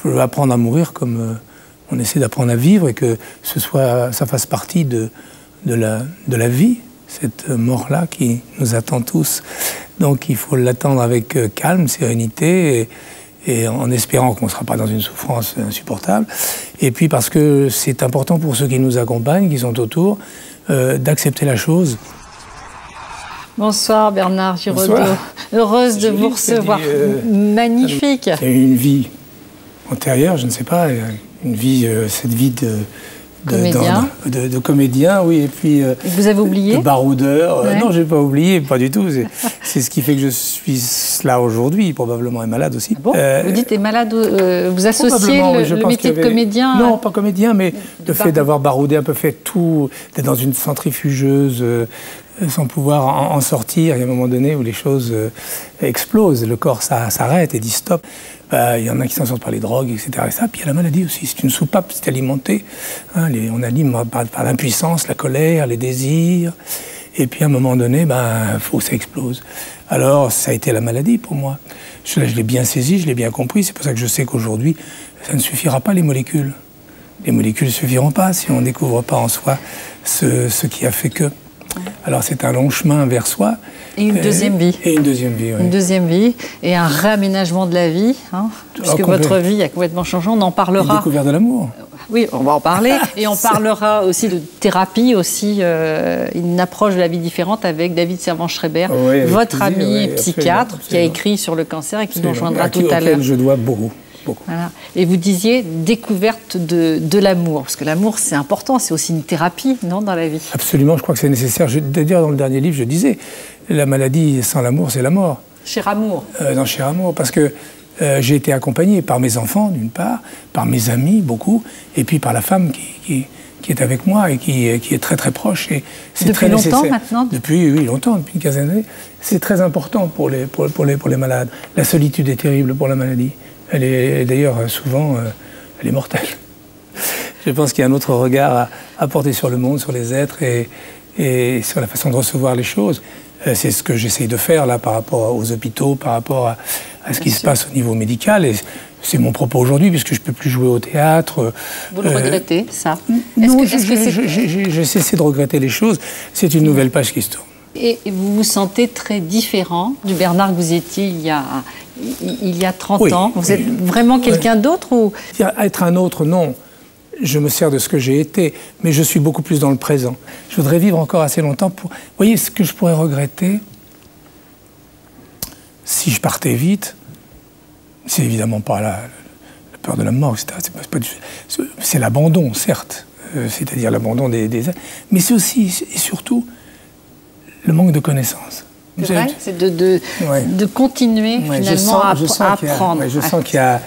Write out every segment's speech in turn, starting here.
faut apprendre à mourir comme on essaie d'apprendre à vivre et que ça fasse partie de la vie, cette mort-là qui nous attend tous. Donc il faut l'attendre avec calme, sérénité et en espérant qu'on ne sera pas dans une souffrance insupportable. Et puis parce que c'est important pour ceux qui nous accompagnent, qui sont autour, d'accepter la chose. Bonsoir Bernard Giraudot. Bonsoir. Heureuse de vous recevoir. Magnifique. Il y a une vie antérieure, je ne sais pas, une vie, cette vie de comédien, oui, et puis vous avez oublié de baroudeur. Non, je n'ai pas oublié, pas du tout. C'est ce qui fait que je suis là aujourd'hui, probablement, et malade aussi. Ah bon vous dites, est malade, vous associez le métier de comédien? Non, pas comédien, mais le fait d'avoir baroudé un peu, fait tout, d'être dans une centrifugeuse, sans pouvoir en sortir. Il y a un moment donné où les choses explosent, le corps s'arrête et dit stop. Il y en a qui s'en sortent par les drogues, etc. Et ça. Puis il y a la maladie aussi. C'est une soupape, c'est alimenté. Hein, on alimente par l'impuissance, la colère, les désirs. Et puis à un moment donné, faut que ça explose. Alors ça a été la maladie pour moi. Je l'ai bien saisi, je l'ai bien compris. C'est pour ça que je sais qu'aujourd'hui, ça ne suffira pas les molécules. Les molécules ne suffiront pas si on ne découvre pas en soi ce qui a fait que. Alors c'est un long chemin vers soi. Et une deuxième vie. Et une deuxième vie, oui. Une deuxième vie et un réaménagement de la vie, puisque votre vie a complètement changé, on en parlera. Et découverte de l'amour. Oui, on va en parler. Et on parlera aussi de thérapie, aussi une approche de la vie différente avec David Servan-Schreiber, votre ami psychiatre, qui a écrit sur le cancer et qui nous rejoindra tout à l'heure. Auquel je dois beaucoup. Voilà. Et vous disiez découverte de l'amour, parce que l'amour c'est important, c'est aussi une thérapie, non, dans la vie? Absolument, je crois que c'est nécessaire. D'ailleurs, dans le dernier livre, je disais, la maladie sans l'amour, c'est la mort. Cher Amour. Dans Cher Amour, parce que j'ai été accompagné par mes enfants, d'une part, par mes amis, beaucoup, et puis par la femme qui est avec moi et qui est très très proche. Depuis très longtemps maintenant? Depuis longtemps, depuis une quinzaine d'années. C'est très important pour les malades. La solitude est terrible pour la maladie. Elle est d'ailleurs souvent, elle est mortelle. Je pense qu'il y a un autre regard à porter sur le monde, sur les êtres et sur la façon de recevoir les choses. C'est ce que j'essaye de faire là par rapport aux hôpitaux, par rapport à ce qui se passe au niveau médical. Et c'est mon propos aujourd'hui, puisque je ne peux plus jouer au théâtre. Vous le regrettez, ça? Non, j'ai cessé de regretter les choses. C'est une nouvelle page qui se tourne. Et vous vous sentez très différent du Bernard que vous étiez il y a 30 ans. Vous êtes vraiment quelqu'un d'autre ou... Être un autre, non. Je me sers de ce que j'ai été, mais je suis beaucoup plus dans le présent. Je voudrais vivre encore assez longtemps pour... Vous voyez, ce que je pourrais regretter, si je partais vite, c'est évidemment pas la peur de la mort, etc. C'est l'abandon, certes. C'est-à-dire l'abandon des... Mais c'est aussi et surtout le manque de connaissances. C'est vrai, c'est de continuer finalement à apprendre. Je sens qu'il y a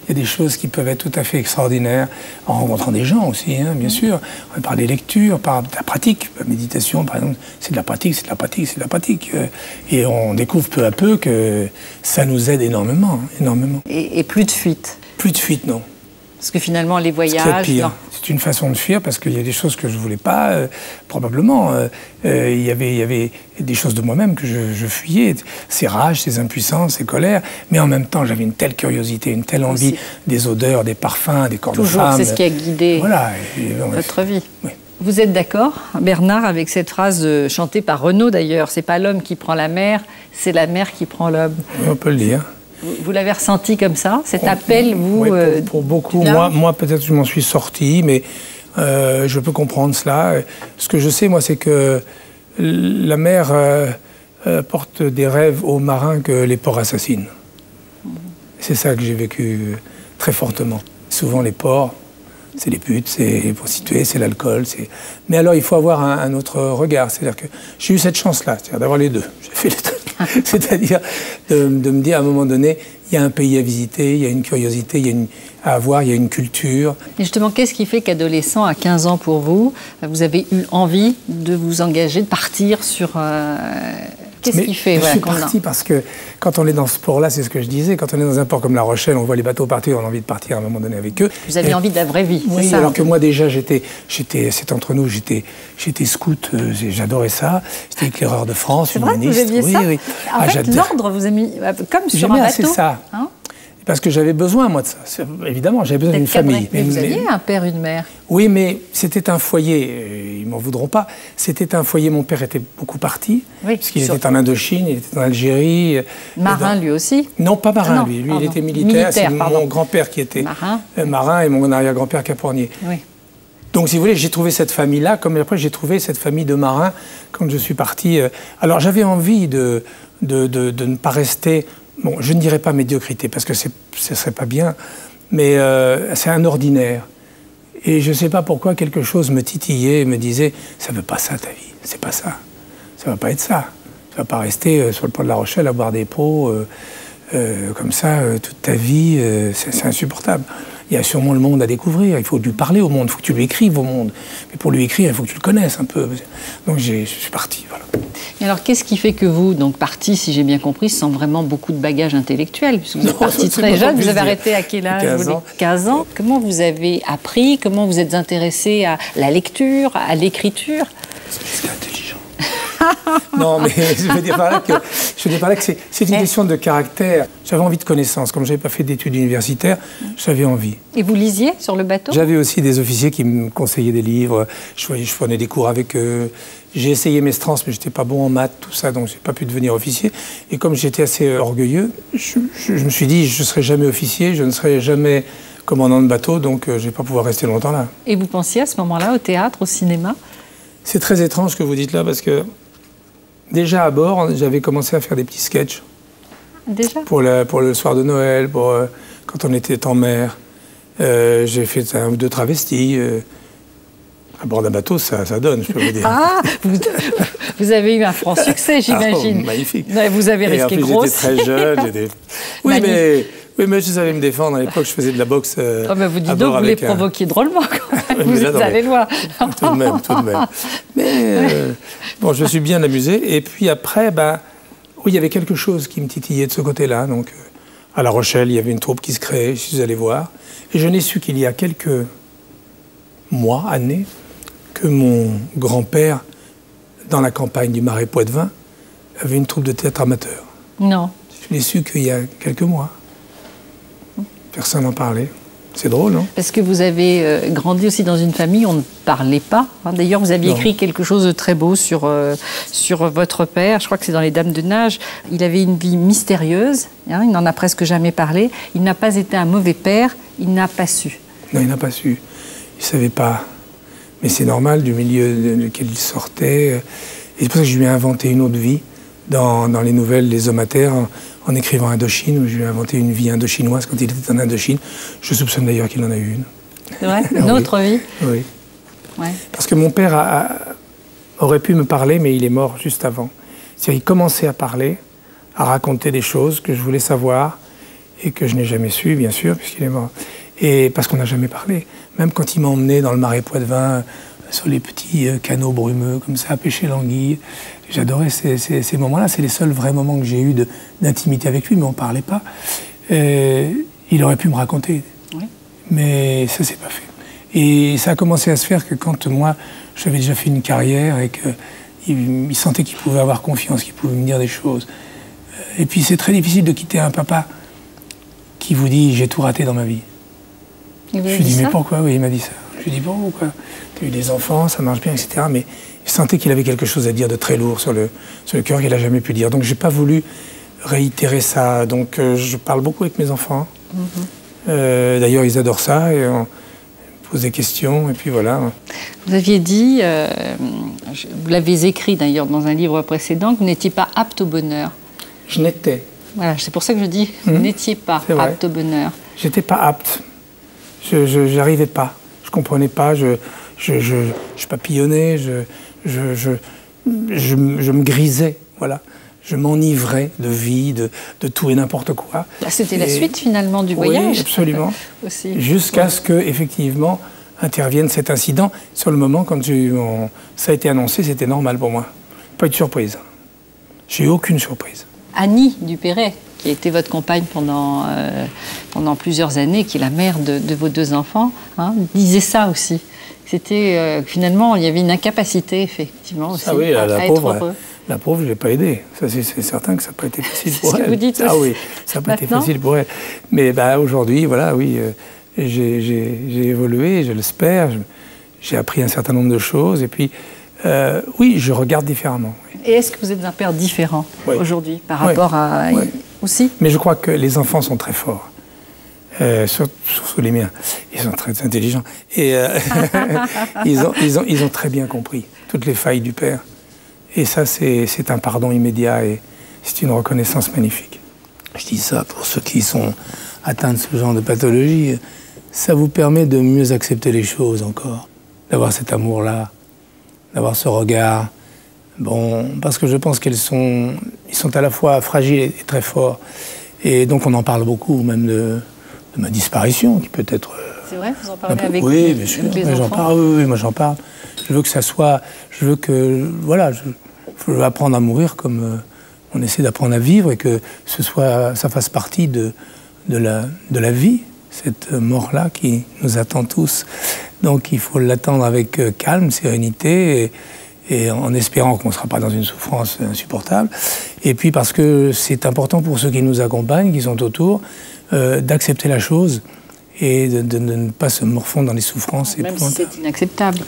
des choses qui peuvent être tout à fait extraordinaires en rencontrant des gens aussi, bien sûr, par les lectures, par la pratique. La méditation, par exemple, c'est de la pratique, c'est de la pratique, c'est de la pratique. Et on découvre peu à peu que ça nous aide énormément, énormément. Et plus de fuite? Plus de fuite, non. Parce que finalement, les voyages... C'est pire. C'est une façon de fuir parce qu'il y a des choses que je ne voulais pas, probablement. Il y avait des choses de moi-même que je fuyais, ces rages, ces impuissances, ces colères. Mais en même temps, j'avais une telle curiosité, une telle envie des odeurs, des parfums, des corps de femmes. C'est ce qui a guidé votre vie. Oui. Vous êtes d'accord, Bernard, avec cette phrase chantée par Renaud d'ailleurs, c'est pas l'homme qui prend la mer, c'est la mer qui prend l'homme. Oui, on peut le dire. Vous l'avez ressenti comme ça, cet appel, vous... Oui, pour beaucoup. Moi peut-être je m'en suis sorti, mais je peux comprendre cela. Ce que je sais, moi, c'est que la mer porte des rêves aux marins que les ports assassinent. C'est ça que j'ai vécu très fortement. Souvent, les ports, c'est les putes, c'est les prostituées, c'est l'alcool. Mais alors, il faut avoir un autre regard. C'est-à-dire que j'ai eu cette chance-là, c'est-à-dire d'avoir les deux. J'ai fait les deux. C'est-à-dire de me dire à un moment donné, il y a un pays à visiter, il y a une curiosité, à avoir, il y a une culture. Et justement, qu'est-ce qui fait qu'adolescent, à 15 ans pour vous, vous avez eu envie de vous engager, de partir sur... Qu'est-ce qui fait? Je suis parti parce que quand on est dans ce port-là, c'est ce que je disais, quand on est dans un port comme La Rochelle, on voit les bateaux partir, on a envie de partir à un moment donné avec eux. Vous aviez envie de la vraie vie, oui, c'est ça? Alors que moi déjà, c'est entre nous, j'étais scout, j'adorais ça. J'étais éclaireur de France, humaniste. C'est vrai, vous aviez ça? Oui. En fait, l'ordre vous a mis comme sur un bateau. C'est ça. parce que j'avais besoin, moi, de ça. Évidemment, j'avais besoin d'une famille. Mais vous aviez un père, une mère. Oui, mais c'était un foyer, ils ne m'en voudront pas, c'était un foyer, mon père était beaucoup parti, puisqu'il était en Indochine, il était en Algérie. Marin, lui aussi? Non, pas marin, lui. Lui, il était militaire. C'est mon grand-père qui était marin et mon arrière-grand-père capornier. Oui. Donc, si vous voulez, j'ai trouvé cette famille-là, comme après j'ai trouvé cette famille de marins quand je suis parti. Alors, j'avais envie de ne pas rester... Bon, je ne dirais pas médiocrité, parce que ce ne serait pas bien, mais c'est un ordinaire. Et je ne sais pas pourquoi quelque chose me titillait et me disait « ça ne veut pas ça ta vie, c'est pas ça, ça ne va pas être ça. Tu ne vas pas rester sur le pont de La Rochelle à boire des pots comme ça toute ta vie, c'est insupportable. Il y a sûrement le monde à découvrir, il faut lui parler au monde, il faut que tu lui écrives au monde. Mais pour lui écrire, il faut que tu le connaisses un peu. » Donc je suis parti, voilà. Et alors, qu'est-ce qui fait que vous, donc parti, si j'ai bien compris, sans vraiment beaucoup de bagages intellectuels, puisque vous êtes parti très jeune, vous avez arrêté à quel âge? 15 ans. 15 ans. Comment vous avez appris? Comment vous êtes intéressé à la lecture, à l'écriture? Parce que j'étais intelligent. Non, mais je veux dire par là que c'est une question de caractère. J'avais envie de connaissances. Comme je n'avais pas fait d'études universitaires, j'avais envie. Et vous lisiez sur le bateau? J'avais aussi des officiers qui me conseillaient des livres. Je prenais des cours avec eux. J'ai essayé mes trans, mais je n'étais pas bon en maths, tout ça, donc je n'ai pas pu devenir officier. Et comme j'étais assez orgueilleux, je me suis dit, je ne serai jamais officier, je ne serai jamais commandant de bateau, donc je ne vais pas pouvoir rester longtemps là. Et vous pensiez à ce moment-là au théâtre, au cinéma? C'est très étrange ce que vous dites là, parce que déjà à bord, j'avais commencé à faire des petits sketchs. Déjà? Pour le soir de Noël, quand on était en mer. J'ai fait 1 ou 2 travestis. À bord d'un bateau, ça donne, je peux vous dire. Ah, vous avez eu un franc succès, j'imagine. Oh, magnifique. Vous avez risqué gros. J'étais très jeune. Oui, mais je savais me défendre. À l'époque, je faisais de la boxe. Vous dites donc, vous les provoquiez drôlement quand même. Vous allez voir. Tout de même. Mais bon, je me suis bien amusé. Et puis après, oui, il y avait quelque chose qui me titillait de ce côté-là. Donc, à La Rochelle, il y avait une troupe qui se créait. Je suis allé voir. Et je n'ai su qu'il y a quelques mois, années, que mon grand-père, dans la campagne du Marais Poitevin, avait une troupe de théâtre amateur. Non. Je l'ai su qu'il y a quelques mois. Personne n'en parlait. C'est drôle, non? Parce que vous avez grandi aussi dans une famille où on ne parlait pas. D'ailleurs, vous aviez écrit quelque chose de très beau sur votre père. Je crois que c'est dans Les Dames de Nage. Il avait une vie mystérieuse. Hein, il n'en a presque jamais parlé. Il n'a pas été un mauvais père. Il n'a pas su. Non, il n'a pas su. Il ne savait pas. Mais c'est normal, du milieu duquel il sortait. Et c'est pour ça que je lui ai inventé une autre vie dans les nouvelles Les Hommes à Terre, en écrivant Indochine, où je lui ai inventé une vie indochinoise quand il était en Indochine. Je soupçonne d'ailleurs qu'il en a eu une. C'est vrai? Une autre vie? Oui. Ouais. Parce que mon père aurait pu me parler, mais il est mort juste avant. C'est-à-dire, il commençait à parler, à raconter des choses que je voulais savoir et que je n'ai jamais su, bien sûr, puisqu'il est mort. Et parce qu'on n'a jamais parlé. Même quand il m'a emmené dans le Marais Poitevin, sur les petits canaux brumeux, comme ça, à pêcher l'anguille. J'adorais ces moments-là. C'est les seuls vrais moments que j'ai eus d'intimité avec lui, mais on ne parlait pas. Il aurait pu me raconter. Oui. Mais ça ne s'est pas fait. Et ça a commencé à se faire que quand moi, j'avais déjà fait une carrière et qu'il sentait qu'il pouvait avoir confiance, qu'il pouvait me dire des choses. Et puis c'est très difficile de quitter un papa qui vous dit « j'ai tout raté dans ma vie ». Je lui ai dit « mais pourquoi ?» Oui, il m'a dit ça. Je lui ai dit « bon, pourquoi ? Tu as eu des enfants, ça marche bien, etc. » Mais je sentais qu'il avait quelque chose à dire de très lourd sur le cœur qu'il n'a jamais pu dire. Donc je n'ai pas voulu réitérer ça. Donc je parle beaucoup avec mes enfants. D'ailleurs, ils adorent ça et on pose des questions et puis voilà. Vous aviez dit, vous l'avez écrit d'ailleurs dans un livre précédent, que vous n'étiez pas apte au bonheur. Je n'étais. Voilà, c'est pour ça que je dis vous n'étiez pas apte au bonheur. J'étais pas apte. Je n'arrivais pas. Je comprenais pas. Je papillonnais. Je me grisais. Voilà. Je m'enivrais de vie, de tout et n'importe quoi. C'était la suite finalement du voyage. Oui, absolument. Aussi. Jusqu'à ce que effectivement intervienne cet incident. Sur le moment, quand ça a été annoncé, c'était normal pour moi. Pas eu de surprise. J'ai eu aucune surprise. Annie Dupéret, qui a été votre compagne pendant plusieurs années, qui est la mère de vos 2 enfants, disait ça aussi. C'était finalement, il y avait une incapacité effectivement aussi, la à pauvre, être heureux. La pauvre, je ne l'ai pas aidée. Ça, c'est certain que ça n'a pas été facile pour elle. C'est ce que vous dites. Ah oui, ça n'a pas été facile pour elle. Mais aujourd'hui, voilà, oui, j'ai évolué, je l'espère. J'ai appris un certain nombre de choses. Et puis, oui, je regarde différemment. Oui. Et est-ce que vous êtes un père différent aujourd'hui par rapport à... aussi? Mais je crois que les enfants sont très forts. Surtout les miens. Ils sont très intelligents. Et ils ont très bien compris toutes les failles du père. Et ça, c'est un pardon immédiat et c'est une reconnaissance magnifique. Je dis ça pour ceux qui sont atteints de ce genre de pathologie. Ça vous permet de mieux accepter les choses encore, d'avoir cet amour-là, d'avoir ce regard. Bon, parce que je pense ils sont à la fois fragiles et très forts. Et donc on en parle beaucoup, même de ma disparition, qui peut être... C'est vrai, vous en parlez avec oui, bien sûr, j'en parle. Oui, moi j'en parle. Je veux que ça soit... Je veux que... Voilà, je veux apprendre à mourir comme on essaie d'apprendre à vivre et que ça fasse partie de la vie, cette mort-là qui nous attend tous. Donc il faut l'attendre avec calme, sérénité et en espérant qu'on ne sera pas dans une souffrance insupportable. Et puis parce que c'est important pour ceux qui nous accompagnent, qui sont autour, d'accepter la chose et de ne pas se morfondre dans les souffrances. Même si c'est inacceptable.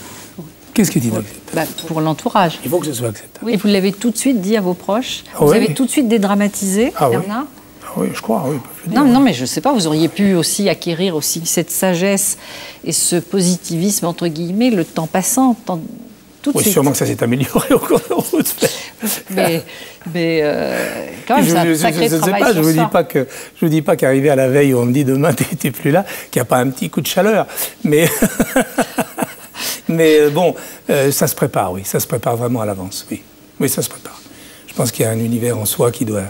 Qu'est-ce qui est inacceptable? Pour l'entourage. Il faut que ce soit acceptable. Oui, et vous l'avez tout de suite dit à vos proches. Vous avez tout de suite dédramatisé, Bernard. Oui, je crois, oui. Non, mais je ne sais pas, vous auriez pu aussi acquérir aussi cette sagesse et ce positivisme, entre guillemets, le temps passant, tout de suite. Sûrement que ça s'est amélioré au cours de route. mais quand même, c'est un sacré travail sur ça. Je vous dis pas qu'arriver à la veille où on me dit demain t'es plus là, qu'il n'y a pas un petit coup de chaleur. Mais, mais bon, ça se prépare, oui. Ça se prépare vraiment à l'avance, oui. Oui, ça se prépare. Je pense qu'il y a un univers en soi qui doit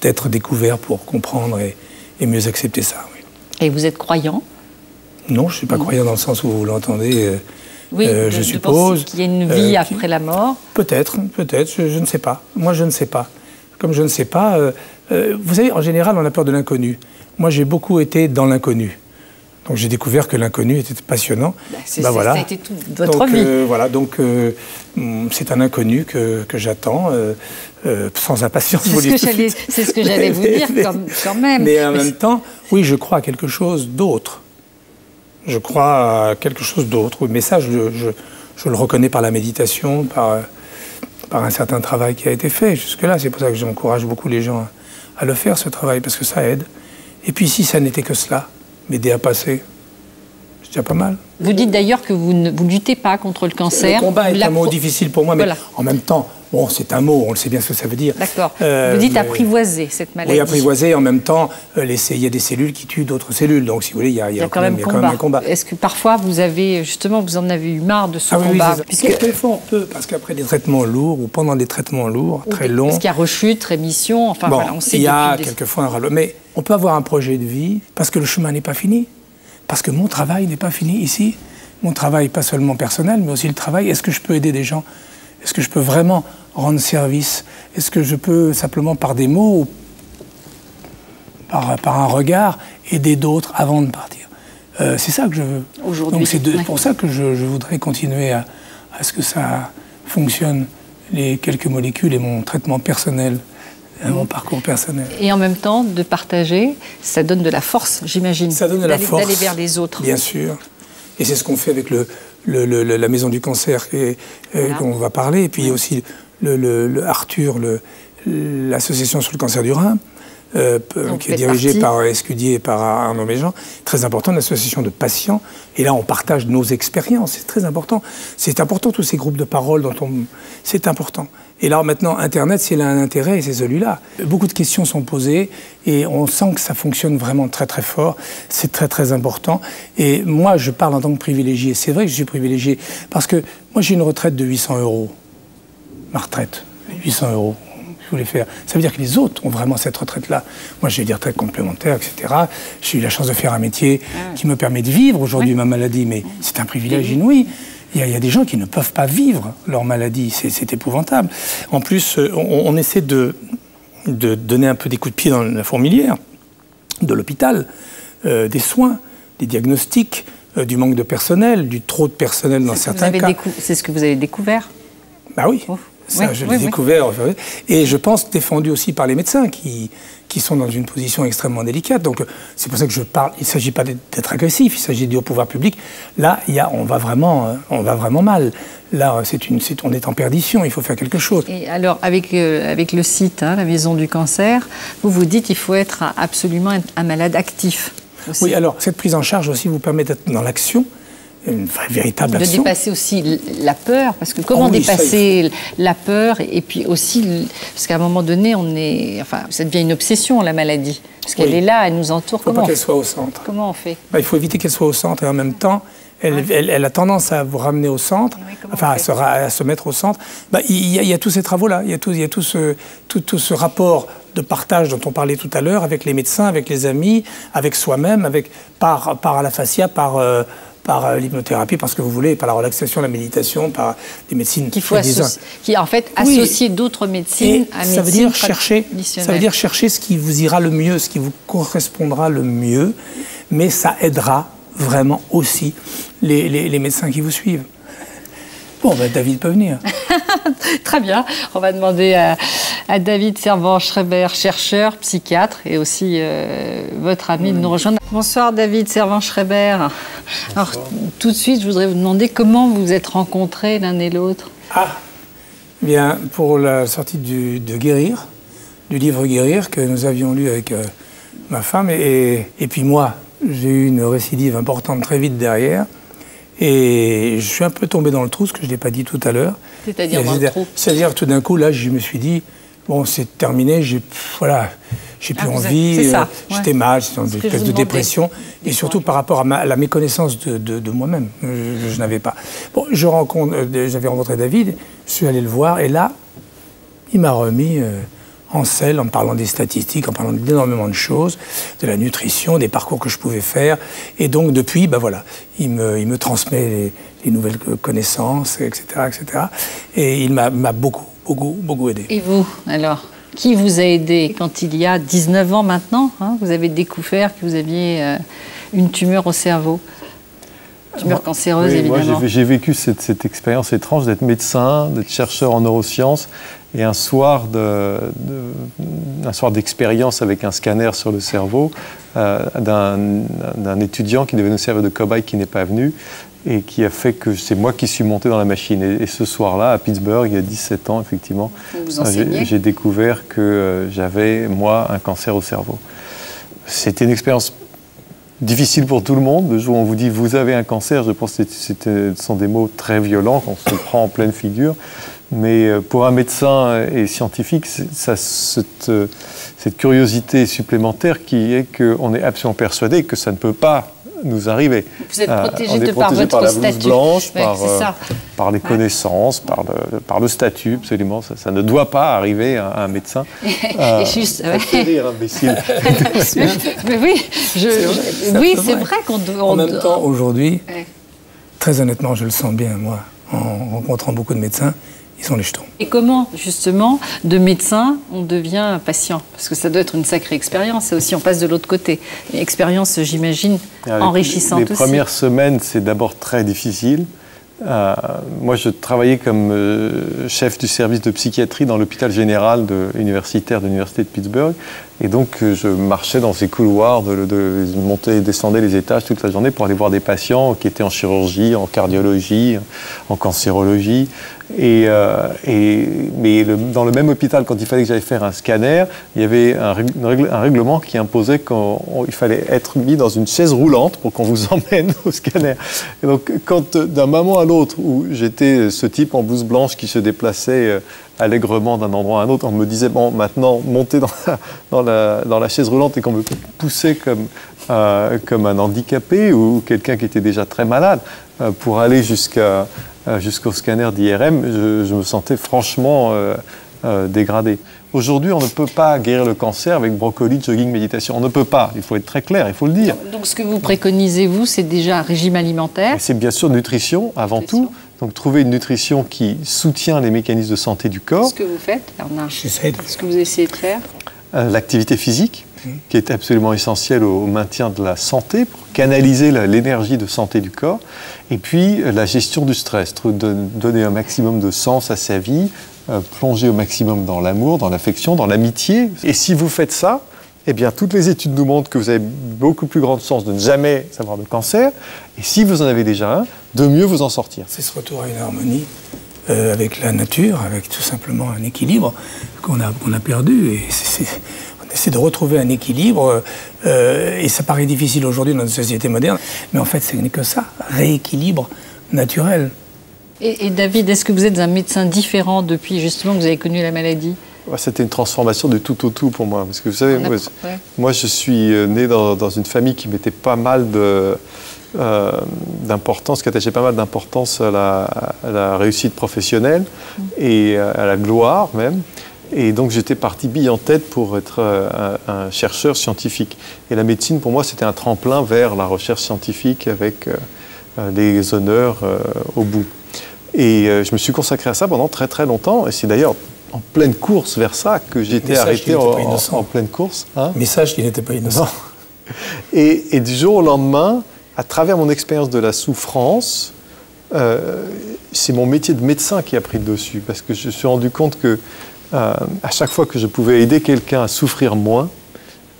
être découvert pour comprendre et mieux accepter ça, oui. Et vous êtes croyant? Non, je ne suis pas croyant dans le sens où vous l'entendez. Oui, je suppose qu'il y a une vie après la mort. Peut-être, je ne sais pas. Moi, je ne sais pas. Comme je ne sais pas, vous savez, en général, on a peur de l'inconnu. Moi, j'ai beaucoup été dans l'inconnu. Donc, j'ai découvert que l'inconnu était passionnant. Ça a été toute votre vie. Voilà, donc c'est un inconnu que j'attends sans impatience. C'est ce que j'allais vous dire quand même. Mais en même temps, oui, je crois à quelque chose d'autre. Je crois à quelque chose d'autre. Mais ça, je le reconnais par la méditation, par un certain travail qui a été fait jusque-là. C'est pour ça que j'encourage beaucoup les gens à le faire, ce travail, parce que ça aide. Et puis si ça n'était que cela, m'aider à passer, c'est déjà pas mal. Vous dites d'ailleurs que vous ne luttez pas contre le cancer. Le combat est un mot difficile pour moi, mais en même temps, bon, c'est un mot, on le sait bien ce que ça veut dire. D'accord. Vous dites apprivoiser cette maladie. Oui, apprivoiser, en même temps, il y a des cellules qui tuent d'autres cellules. Donc, si vous voulez, il y a quand même un combat. Est-ce que parfois, vous en avez eu marre de ce combat? Oui, quelquefois, on peut, parce qu'après des traitements lourds, ou pendant des traitements lourds, très longs... Parce qu'il y a rechute, rémission, enfin, bon, voilà, on sait il y a quelquefois un râle. Mais on peut avoir un projet de vie, parce que le chemin n'est pas fini. Parce que mon travail n'est pas fini ici. Mon travail, pas seulement personnel, mais aussi le travail. Est-ce que je peux aider des gens? Est-ce que je peux vraiment rendre service? Est-ce que je peux simplement par des mots ou par un regard aider d'autres avant de partir? C'est ça que je veux. Aujourd'hui. Donc c'est pour ça que je voudrais continuer à ce que ça fonctionne, les quelques molécules et mon traitement personnel, mon parcours personnel. Et en même temps, de partager, ça donne de la force, j'imagine. Ça donne de la force. D'aller vers les autres. Bien sûr. Et c'est ce qu'on fait avec la Maison du Cancer qu'on va parler. Et puis aussi Arthur, l'association sur le cancer du rein, qui est dirigée par Escudier et par Arnaud Méjean. Très important, une association de patients. Et là, on partage nos expériences. C'est très important. C'est important, tous ces groupes de parole c'est important. Et là, maintenant, Internet, s'il a un intérêt, c'est celui-là. Beaucoup de questions sont posées et on sent que ça fonctionne vraiment très, très fort. C'est très, très important. Et moi, je parle en tant que privilégié. C'est vrai que je suis privilégié parce que moi, j'ai une retraite de 800 €. Ma retraite, 800 €. Je voulais faire. Ça veut dire que les autres ont vraiment cette retraite-là. Moi, j'ai des retraites complémentaires, etc. J'ai eu la chance de faire un métier qui me permet de vivre aujourd'hui ma maladie, mais c'est un privilège inouï. Il y a des gens qui ne peuvent pas vivre leur maladie, c'est épouvantable. En plus, on essaie de donner un peu des coups de pied dans la fourmilière de l'hôpital, des soins, des diagnostics, du manque de personnel, du trop de personnel dans certains cas. C'est ce que vous avez découvert? Bah oui, Ça, je l'ai découvert. Et je pense défendu aussi par les médecins qui sont dans une position extrêmement délicate. Donc, c'est pour ça que je parle. Il ne s'agit pas d'être agressif, il s'agit de dire au pouvoir public, là, on va vraiment mal. Là, on est en perdition, il faut faire quelque chose. Et alors, avec le site, la Maison du Cancer, vous dites qu'il faut être absolument un malade actif aussi. Oui, alors, cette prise en charge aussi vous permet d'être dans l'action, une véritable action. De dépasser aussi la peur, parce que comment dépasser la peur, et puis aussi, parce qu'à un moment donné, ça devient une obsession, la maladie, parce qu'elle est là, elle nous entoure. Il ne faut pas qu'elle soit au centre. Comment on fait? Il faut éviter qu'elle soit au centre, et en même temps, elle a tendance à vous ramener au centre, à se mettre au centre. Il y a tous ces travaux-là, il y a tout ce rapport de partage dont on parlait tout à l'heure, avec les médecins, avec les amis, avec soi-même, par la fascia, par l'hypnothérapie, par ce que vous voulez, par la relaxation, la méditation, par des médecines qui en fait associer d'autres médecines à médecine traditionnelle. Ça veut dire chercher ce qui vous ira le mieux, ce qui vous correspondra le mieux, mais ça aidera vraiment aussi les médecins qui vous suivent. Bon, David peut venir. Très bien. On va demander à David Servan-Schreiber, chercheur, psychiatre, et aussi votre ami de nous rejoindre. Bonsoir David Servan-Schreiber. Alors, tout de suite, je voudrais vous demander comment vous vous êtes rencontrés l'un et l'autre. Bien, pour la sortie du livre Guérir, que nous avions lu avec ma femme, et puis moi, j'ai eu une récidive importante très vite derrière. Et je suis un peu tombé dans le trou, ce que je ne l'ai pas dit tout à l'heure. C'est-à-dire dans le trou? C'est-à-dire tout d'un coup, là, je me suis dit, bon, c'est terminé, j'ai plus envie, j'étais mal, j'étais dans une espèce de dépression, et surtout par rapport à la méconnaissance de moi-même, je n'avais pas. Bon, j'avais rencontré David, je suis allé le voir, et là, il m'a remis en selle, en me parlant des statistiques, en parlant d'énormément de choses, de la nutrition, des parcours que je pouvais faire. Et donc, depuis, il me transmet les nouvelles connaissances, etc., etc. Et il m'a beaucoup aidé. Et vous, alors, qui vous a aidé quand il y a 19 ans maintenant, vous avez découvert que vous aviez une tumeur au cerveau? Tumeur cancéreuse, évidemment. Moi, j'ai vécu cette expérience étrange d'être médecin, d'être chercheur en neurosciences, et un soir d'expérience avec un scanner sur le cerveau d'un étudiant qui devait nous servir de cobaye qui n'est pas venu, et qui a fait que c'est moi qui suis monté dans la machine. Et ce soir-là, à Pittsburgh, il y a 17 ans, effectivement, j'ai découvert que j'avais, moi, un cancer au cerveau. C'était une expérience difficile pour tout le monde. Le jour où on vous dit « vous avez un cancer », je pense que ce sont des mots très violents, qu'on se prend en pleine figure. Mais pour un médecin et scientifique, cette curiosité supplémentaire qui est qu'on est absolument persuadé que ça ne peut pas nous arriver. Vous êtes protégé par votre statut. Par la blouse blanche, par les connaissances, par le statut, absolument. Ça ne doit pas arriver à un médecin. Et juste... Ça fait rire, imbécile. Mais oui, c'est vrai qu'on doit... En même temps, aujourd'hui, très honnêtement, je le sens bien, moi, en rencontrant beaucoup de médecins, ils sont les jetons. Et comment, justement, de médecin, on devient patient? Parce que ça doit être une sacrée expérience, et aussi on passe de l'autre côté. Une expérience, j'imagine, enrichissante aussi. Les premières semaines, c'est d'abord très difficile. Moi, je travaillais comme chef du service de psychiatrie dans l'hôpital général universitaire de l'Université de Pittsburgh. Et donc, je marchais dans ces couloirs, montais et descendais les étages toute la journée pour aller voir des patients qui étaient en chirurgie, en cardiologie, en cancérologie. Mais dans le même hôpital, quand il fallait que j'aille faire un scanner, il y avait un règlement qui imposait qu'il fallait être mis dans une chaise roulante pour qu'on vous emmène au scanner. Et donc, quand d'un moment à l'autre, où j'étais ce type en blouse blanche qui se déplaçait allègrement d'un endroit à un autre, on me disait, bon, maintenant, montez dans la chaise roulante, et qu'on me poussait comme un handicapé ou quelqu'un qui était déjà très malade pour aller jusqu'au scanner d'IRM, je me sentais franchement dégradé. Aujourd'hui, on ne peut pas guérir le cancer avec brocoli, jogging, méditation. On ne peut pas, il faut être très clair, il faut le dire. Donc ce que vous préconisez, vous, c'est déjà un régime alimentaire? C'est bien sûr nutrition, avant tout. Donc trouver une nutrition qui soutient les mécanismes de santé du corps. Ce que vous faites, Bernard? J'essaie. Ce que vous essayez de faire? L'activité physique, qui est absolument essentielle au maintien de la santé, pour canaliser l'énergie de santé du corps. Et puis la gestion du stress, donner un maximum de sens à sa vie, plonger au maximum dans l'amour, dans l'affection, dans l'amitié. Et si vous faites ça, eh bien, toutes les études nous montrent que vous avez beaucoup plus grande chance de ne jamais avoir de cancer. Et si vous en avez déjà un, de mieux vous en sortir. C'est ce retour à une harmonie avec la nature, avec tout simplement un équilibre qu'on a perdu. Et on essaie de retrouver un équilibre. Et ça paraît difficile aujourd'hui dans notre société moderne. Mais en fait, ce n'est que ça, rééquilibre naturel. Et David, est-ce que vous êtes un médecin différent depuis justement que vous avez connu la maladie ? C'était une transformation du tout au tout pour moi. Parce que vous savez, moi je suis né dans une famille qui mettait pas mal d'importance, qui attachait pas mal d'importance à la réussite professionnelle et à la gloire même. Et donc j'étais parti bille en tête pour être un chercheur scientifique. Et la médecine, pour moi, c'était un tremplin vers la recherche scientifique avec des honneurs au bout. Et je me suis consacré à ça pendant très très longtemps. Et c'est d'ailleurs en pleine course vers ça que j'ai été arrêté en pleine course. Message qui n'était pas innocent. Et du jour au lendemain, à travers mon expérience de la souffrance, c'est mon métier de médecin qui a pris le dessus. Parce que je me suis rendu compte que à chaque fois que je pouvais aider quelqu'un à souffrir moins,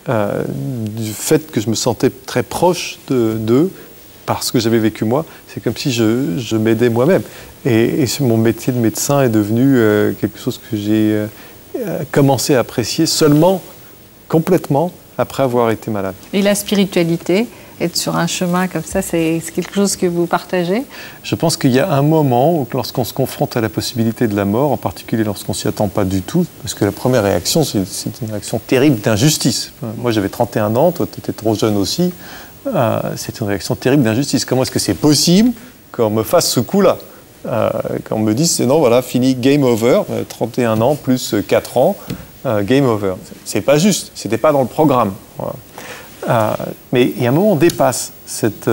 du fait que je me sentais très proche d'eux, parce que j'avais vécu moi, c'est comme si je m'aidais moi-même. Et mon métier de médecin est devenu quelque chose que j'ai commencé à apprécier seulement, complètement, après avoir été malade. Et la spiritualité, être sur un chemin comme ça, c'est quelque chose que vous partagez ? Je pense qu'il y a un moment où, lorsqu'on se confronte à la possibilité de la mort, en particulier lorsqu'on ne s'y attend pas du tout, parce que la première réaction, c'est une réaction terrible d'injustice. Moi, j'avais 31 ans, toi, tu étais trop jeune aussi. C'est une réaction terrible d'injustice. Comment est-ce que c'est possible qu'on me fasse ce coup-là ? Qu'on me dise, non, voilà, fini, game over, 31 ans plus 4 ans, game over. C'est pas juste, c'était pas dans le programme. Voilà. Mais il y a un moment, on dépasse cette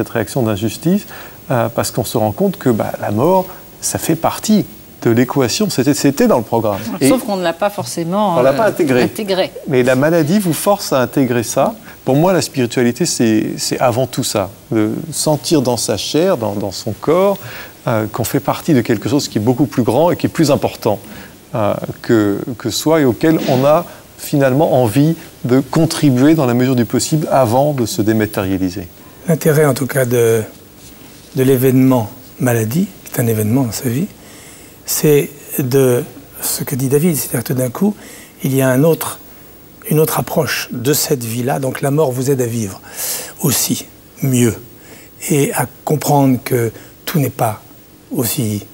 réaction d'injustice parce qu'on se rend compte que la mort, ça fait partie de l'équation, c'était dans le programme. Sauf qu'on ne l'a pas forcément on l'a pas intégré. Mais la maladie vous force à intégrer ça. Pour moi, la spiritualité, c'est avant tout ça, de sentir dans sa chair, dans son corps, qu'on fait partie de quelque chose qui est beaucoup plus grand et qui est plus important que soi et auquel on a finalement envie de contribuer dans la mesure du possible avant de se dématérialiser. L'intérêt en tout cas de l'événement maladie, qui est un événement dans sa vie, c'est de ce que dit David, c'est-à-dire tout d'un coup, il y a une autre approche de cette vie-là, donc la mort vous aide à vivre aussi, mieux, et à comprendre que tout n'est pas aussi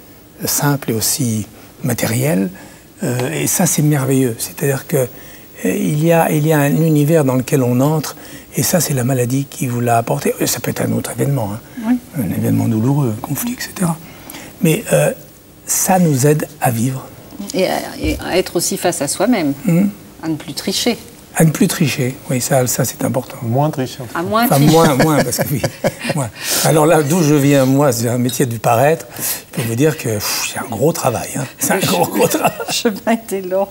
simple et aussi matériel, et ça c'est merveilleux, c'est-à-dire qu'il y a un univers dans lequel on entre, et ça c'est la maladie qui vous l'a apporté, ça peut être un autre événement, oui. Un événement douloureux, un conflit, etc. Mais ça nous aide à vivre. Et à être aussi face à soi-même, à ne plus tricher. À ne plus tricher, oui, ça c'est important. Moins tricher. À moins tricher. Moins, parce que oui. Moins. Alors là, d'où je viens, moi, c'est un métier du paraître. Je peux vous dire que c'est un gros travail. C'est un gros travail. Le chemin était long.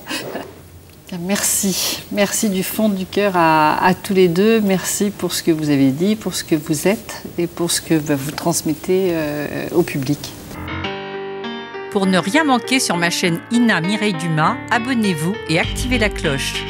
Merci du fond du cœur à tous les deux. Merci pour ce que vous avez dit, pour ce que vous êtes et pour ce que vous transmettez au public. Pour ne rien manquer sur ma chaîne Ina Mireille Dumas, abonnez-vous et activez la cloche.